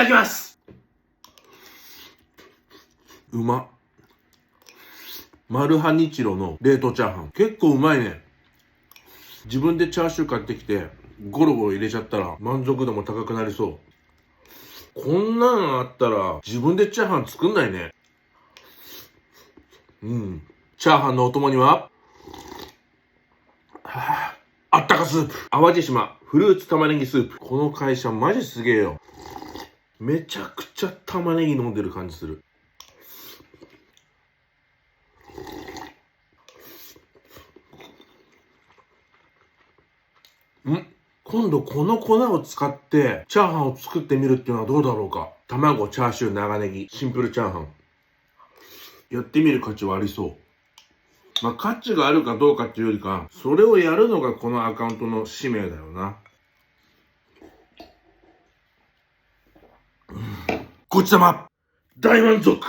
ただきます。うまっ。マルハニチロの冷凍チャーハン。結構うまいね。自分でチャーシュー買ってきて、ゴロゴロ入れちゃったら満足度も高くなりそう。こんなのあったら自分でチャーハン作んないね。チャーハンのお供には、あったかスープ。淡路島フルーツ玉ねぎスープ。この会社マジすげえよ。めちゃくちゃ玉ねぎ飲んでる感じする。今度この粉を使ってチャーハンを作ってみるっていうのはどうだろうか。卵、チャーシュー、長ネギ、シンプルチャーハン。やってみる価値はありそう。価値があるかどうかっていうよりか、それをやるのがこのアカウントの使命だよな。ごちそうさま。大満足。